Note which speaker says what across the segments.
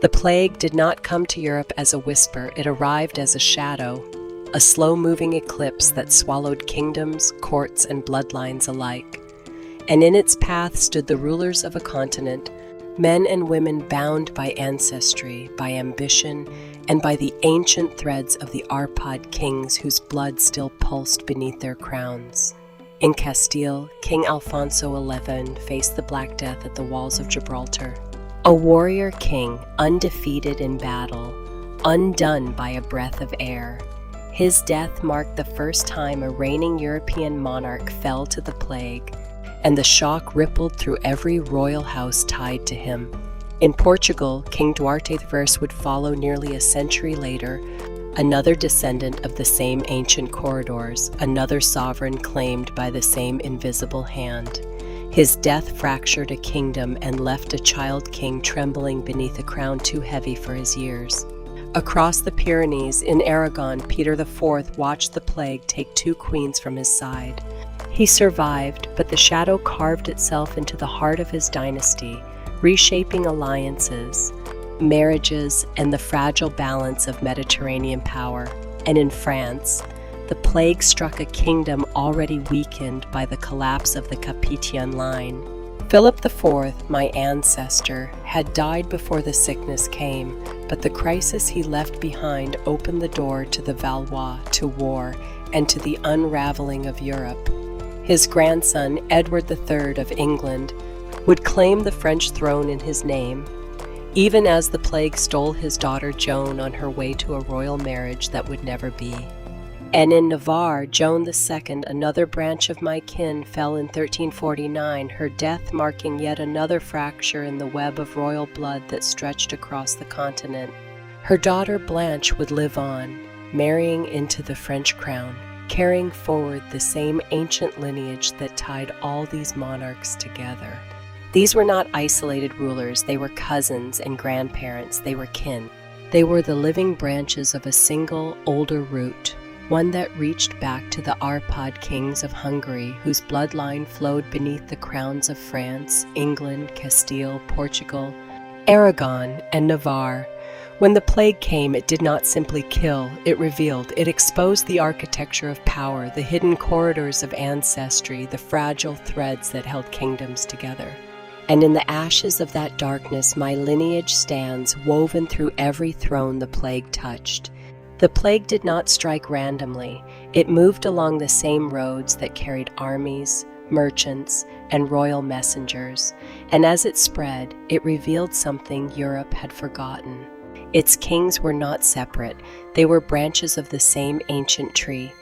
Speaker 1: The plague did not come to Europe as a whisper, it arrived as a shadow, a slow-moving eclipse that swallowed kingdoms, courts, and bloodlines alike. And in its path stood the rulers of a continent, men and women bound by ancestry, by ambition, and by the ancient threads of the Arpad kings whose blood still pulsed beneath their crowns. In Castile, King Alfonso XI faced the Black Death at the walls of Gibraltar. A warrior king, undefeated in battle, undone by a breath of air. His death marked the first time a reigning European monarch fell to the plague, and the shock rippled through every royal house tied to him. In Portugal, King Duarte I would follow nearly a century later, another descendant of the same ancient corridors, another sovereign claimed by the same invisible hand. His death fractured a kingdom and left a child king trembling beneath a crown too heavy for his years. Across the Pyrenees, in Aragon, Peter IV watched the plague take two queens from his side. He survived, but the shadow carved itself into the heart of his dynasty, reshaping alliances, marriages, and the fragile balance of Mediterranean power. And in France, the plague struck a kingdom already weakened by the collapse of the Capetian line. Philip IV, my ancestor, had died before the sickness came, but the crisis he left behind opened the door to the Valois, to war, and to the unraveling of Europe. His grandson, Edward III of England, would claim the French throne in his name, even as the plague stole his daughter Joan on her way to a royal marriage that would never be. And in Navarre, Joan II, another branch of my kin, fell in 1349, her death marking yet another fracture in the web of royal blood that stretched across the continent. Her daughter Blanche would live on, marrying into the French crown, carrying forward the same ancient lineage that tied all these monarchs together. These were not isolated rulers, they were cousins and grandparents, they were kin. They were the living branches of a single, older root, one that reached back to the Arpad kings of Hungary, whose bloodline flowed beneath the crowns of France, England, Castile, Portugal, Aragon, and Navarre. When the plague came, it did not simply kill, it revealed, it exposed the architecture of power, the hidden corridors of ancestry, the fragile threads that held kingdoms together. And in the ashes of that darkness, my lineage stands, woven through every throne the plague touched. The plague did not strike randomly. It moved along the same roads that carried armies, merchants, and royal messengers. And as it spread, it revealed something Europe had forgotten. Its kings were not separate. They were branches of the same ancient tree.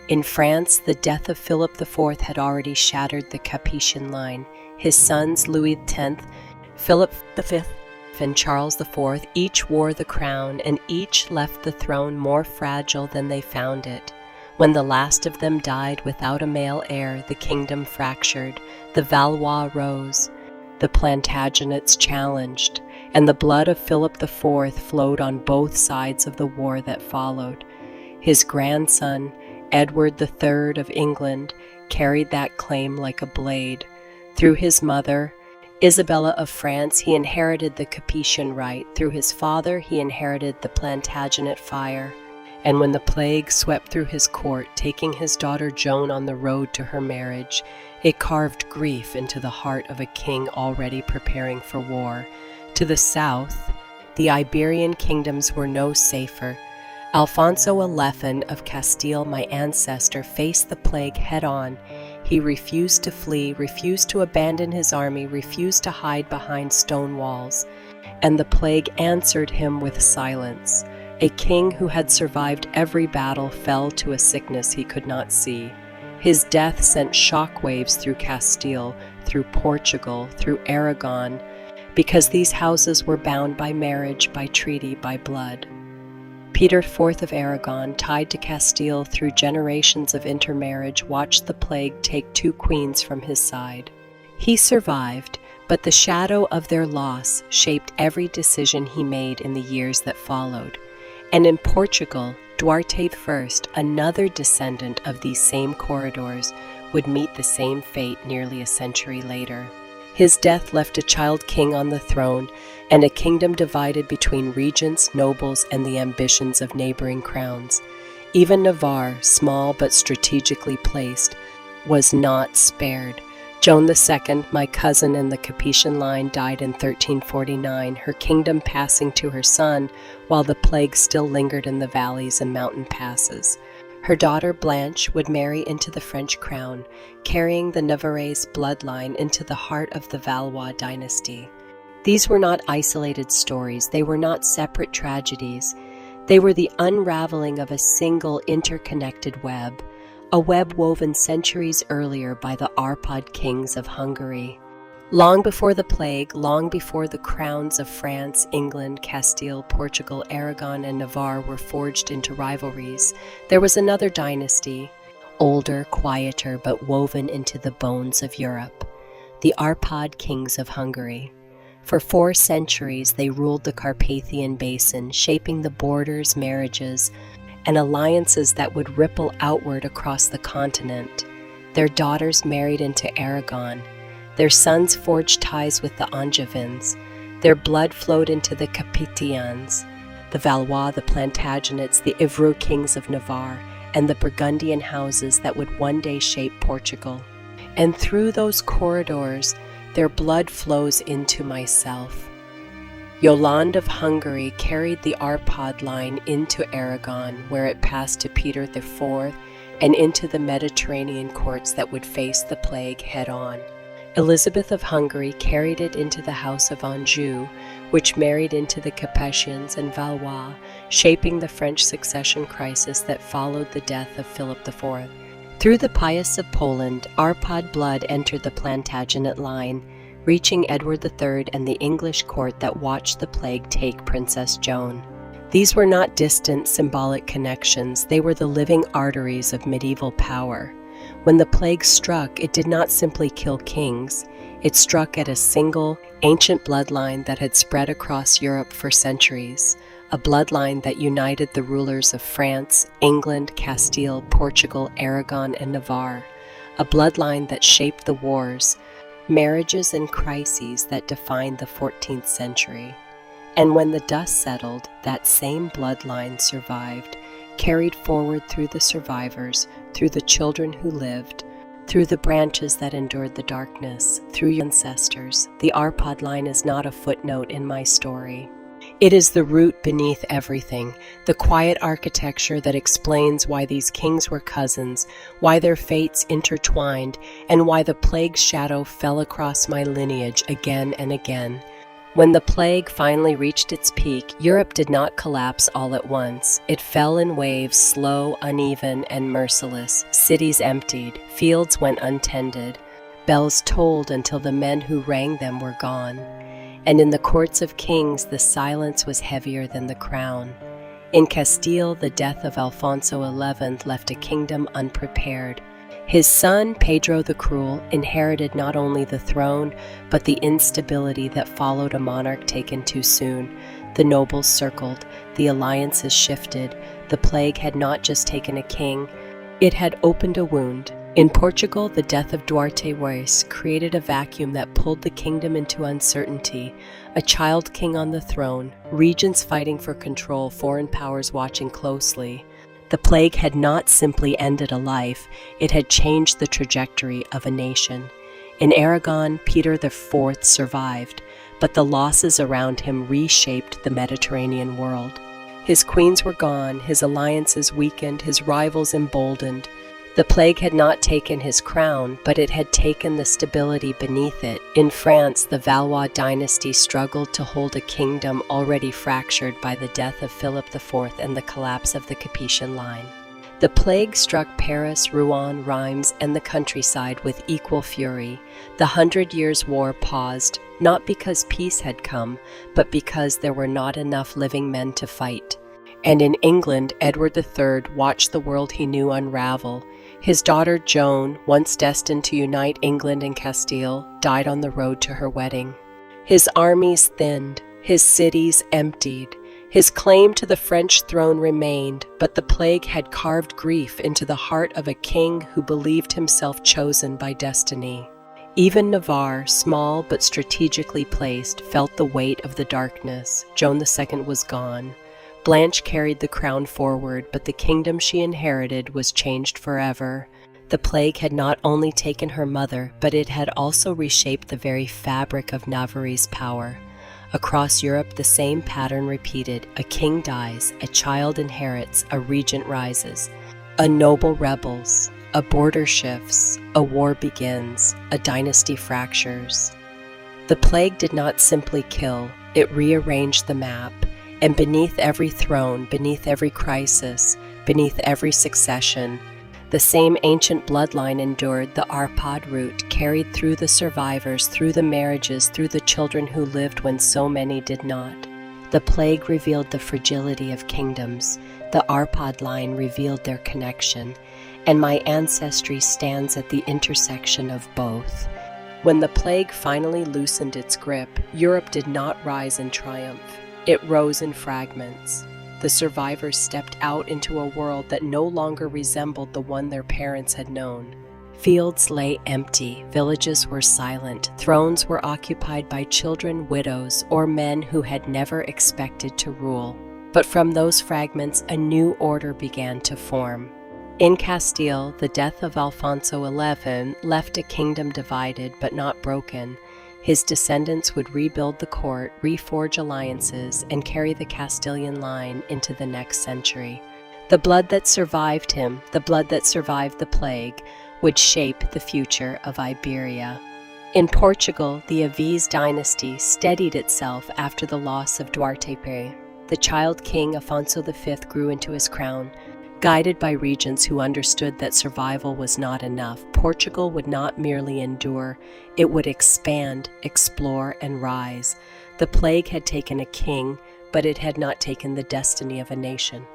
Speaker 1: In France, the death of Philip IV had already shattered the Capetian line. His sons, Louis X, Philip V, and Charles IV, each wore the crown, and each left the throne more fragile than they found it. When the last of them died without a male heir, the kingdom fractured, the Valois rose, the Plantagenets challenged, and the blood of Philip IV flowed on both sides of the war that followed. His grandson, Edward III of England, carried that claim like a blade. Through his mother, Isabella of France, he inherited the Capetian right. Through his father, he inherited the Plantagenet fire. And when the plague swept through his court, taking his daughter Joan on the road to her marriage, it carved grief into the heart of a king already preparing for war. To the south, the Iberian kingdoms were no safer. Alfonso XI of Castile, my ancestor, faced the plague head-on. He refused to flee, refused to abandon his army, refused to hide behind stone walls. And the plague answered him with silence. A king who had survived every battle fell to a sickness he could not see. His death sent shockwaves through Castile, through Portugal, through Aragon, because these houses were bound by marriage, by treaty, by blood. Peter IV of Aragon, tied to Castile through generations of intermarriage, watched the plague take two queens from his side. He survived, but the shadow of their loss shaped every decision he made in the years that followed. And in Portugal, Duarte I, another descendant of these same corridors, would meet the same fate nearly a century later. His death left a child king on the throne and a kingdom divided between regents, nobles, and the ambitions of neighboring crowns. Even Navarre, small but strategically placed, was not spared. Joan II, my cousin in the Capetian line, died in 1349, her kingdom passing to her son while the plague still lingered in the valleys and mountain passes. Her daughter Blanche would marry into the French crown, carrying the Navarrese bloodline into the heart of the Valois dynasty. These were not isolated stories, they were not separate tragedies. They were the unraveling of a single interconnected web, a web woven centuries earlier by the Arpad kings of Hungary. Long before the plague, long before the crowns of France, England, Castile, Portugal, Aragon, and Navarre were forged into rivalries, there was another dynasty, older, quieter, but woven into the bones of Europe, the Arpad kings of Hungary. For 4 centuries they ruled the Carpathian Basin, shaping the borders, marriages, and alliances that would ripple outward across the continent. Their daughters married into Aragon. Their sons forged ties with the Angevins. Their blood flowed into the Capetians, the Valois, the Plantagenets, the Evreux kings of Navarre, and the Burgundian houses that would one day shape Portugal. And through those corridors, their blood flows into myself. Yolande of Hungary carried the Arpad line into Aragon, where it passed to Peter IV and into the Mediterranean courts that would face the plague head-on. Elizabeth of Hungary carried it into the House of Anjou, which married into the Capetians and Valois, shaping the French succession crisis that followed the death of Philip IV. Through the Pius of Poland, Arpad blood entered the Plantagenet line, reaching Edward III and the English court that watched the plague take Princess Joan. These were not distant, symbolic connections, they were the living arteries of medieval power. When the plague struck, it did not simply kill kings. It struck at a single, ancient bloodline that had spread across Europe for centuries, a bloodline that united the rulers of France, England, Castile, Portugal, Aragon, and Navarre, a bloodline that shaped the wars, marriages, and crises that defined the 14th century. And when the dust settled, that same bloodline survived, carried forward through the survivors, through the children who lived, through the branches that endured the darkness, through your ancestors. The Arpad line is not a footnote in my story. It is the root beneath everything, the quiet architecture that explains why these kings were cousins, why their fates intertwined, and why the plague's shadow fell across my lineage again and again. When the plague finally reached its peak, Europe did not collapse all at once. It fell in waves, slow, uneven, and merciless. Cities emptied, fields went untended, bells tolled until the men who rang them were gone. And in the courts of kings, the silence was heavier than the crown. In Castile, the death of Alfonso XI left a kingdom unprepared. His son, Pedro the Cruel, inherited not only the throne, but the instability that followed a monarch taken too soon. The nobles circled, the alliances shifted. The plague had not just taken a king, it had opened a wound. In Portugal, the death of Duarte I created a vacuum that pulled the kingdom into uncertainty. A child king on the throne, regents fighting for control, foreign powers watching closely. The plague had not simply ended a life, it had changed the trajectory of a nation. In Aragon, Peter IV survived, but the losses around him reshaped the Mediterranean world. His queens were gone, his alliances weakened, his rivals emboldened. The plague had not taken his crown, but it had taken the stability beneath it. In France, the Valois dynasty struggled to hold a kingdom already fractured by the death of Philip IV and the collapse of the Capetian line. The plague struck Paris, Rouen, Reims, and the countryside with equal fury. The 100 Years' War paused, not because peace had come, but because there were not enough living men to fight. And in England, Edward III watched the world he knew unravel. His daughter Joan, once destined to unite England and Castile, died on the road to her wedding. His armies thinned, his cities emptied. His claim to the French throne remained, but the plague had carved grief into the heart of a king who believed himself chosen by destiny. Even Navarre, small but strategically placed, felt the weight of the darkness. Joan II was gone. Blanche carried the crown forward, but the kingdom she inherited was changed forever. The plague had not only taken her mother, but it had also reshaped the very fabric of Navarre's power. Across Europe, the same pattern repeated. A king dies, a child inherits, a regent rises. A noble rebels, a border shifts, a war begins, a dynasty fractures. The plague did not simply kill, it rearranged the map, and beneath every throne, beneath every crisis, beneath every succession, the same ancient bloodline endured. The Arpad root carried through the survivors, through the marriages, through the children who lived when so many did not. The plague revealed the fragility of kingdoms. The Arpad line revealed their connection, and my ancestry stands at the intersection of both. When the plague finally loosened its grip, Europe did not rise in triumph. It rose in fragments. The survivors stepped out into a world that no longer resembled the one their parents had known. Fields lay empty, villages were silent, thrones were occupied by children, widows, or men who had never expected to rule. But from those fragments, a new order began to form. In Castile, the death of Alfonso XI left a kingdom divided but not broken. His descendants would rebuild the court, reforge alliances, and carry the Castilian line into the next century. The blood that survived him, the blood that survived the plague, would shape the future of Iberia. In Portugal, the Aviz dynasty steadied itself after the loss of Duarte I. The child king Alfonso V grew into his crown. Guided by regents who understood that survival was not enough, Portugal would not merely endure, it would expand, explore, and rise. The plague had taken a king, but it had not taken the destiny of a nation.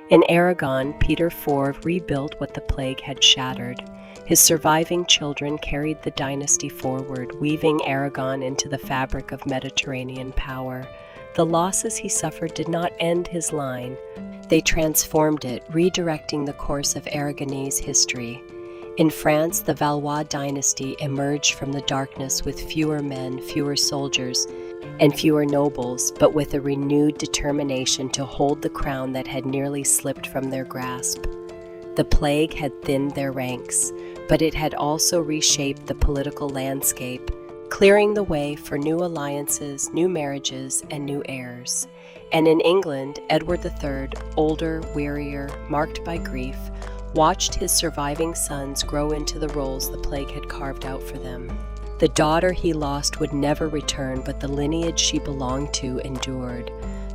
Speaker 1: In Aragon, Peter IV rebuilt what the plague had shattered. His surviving children carried the dynasty forward, weaving Aragon into the fabric of Mediterranean power. The losses he suffered did not end his line. They transformed it, redirecting the course of Aragonese history. In France, the Valois dynasty emerged from the darkness with fewer men, fewer soldiers, and fewer nobles, but with a renewed determination to hold the crown that had nearly slipped from their grasp. The plague had thinned their ranks, but it had also reshaped the political landscape, clearing the way for new alliances, new marriages, and new heirs. And in England, Edward III, older, wearier, marked by grief, watched his surviving sons grow into the roles the plague had carved out for them. The daughter he lost would never return, but the lineage she belonged to endured.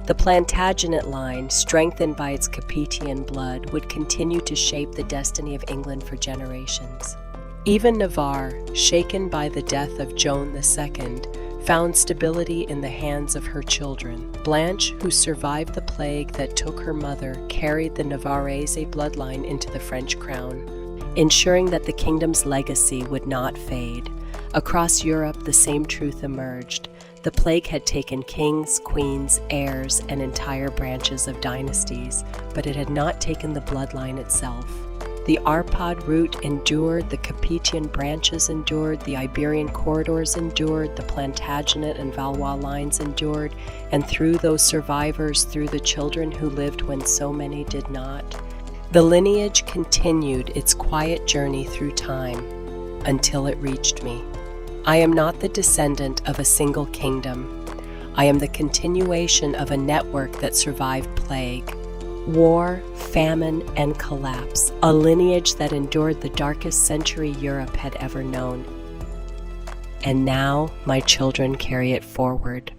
Speaker 1: The Plantagenet line, strengthened by its Capetian blood, would continue to shape the destiny of England for generations. Even Navarre, shaken by the death of Joan II, found stability in the hands of her children. Blanche, who survived the plague that took her mother, carried the Navarrese bloodline into the French crown, ensuring that the kingdom's legacy would not fade. Across Europe, the same truth emerged. The plague had taken kings, queens, heirs, and entire branches of dynasties, but it had not taken the bloodline itself. The Arpad root endured, the Capetian branches endured, the Iberian corridors endured, the Plantagenet and Valois lines endured, and through those survivors, through the children who lived when so many did not, the lineage continued its quiet journey through time until it reached me. I am not the descendant of a single kingdom. I am the continuation of a network that survived plague, war, famine, and collapse, a lineage that endured the darkest century Europe had ever known. And now my children carry it forward.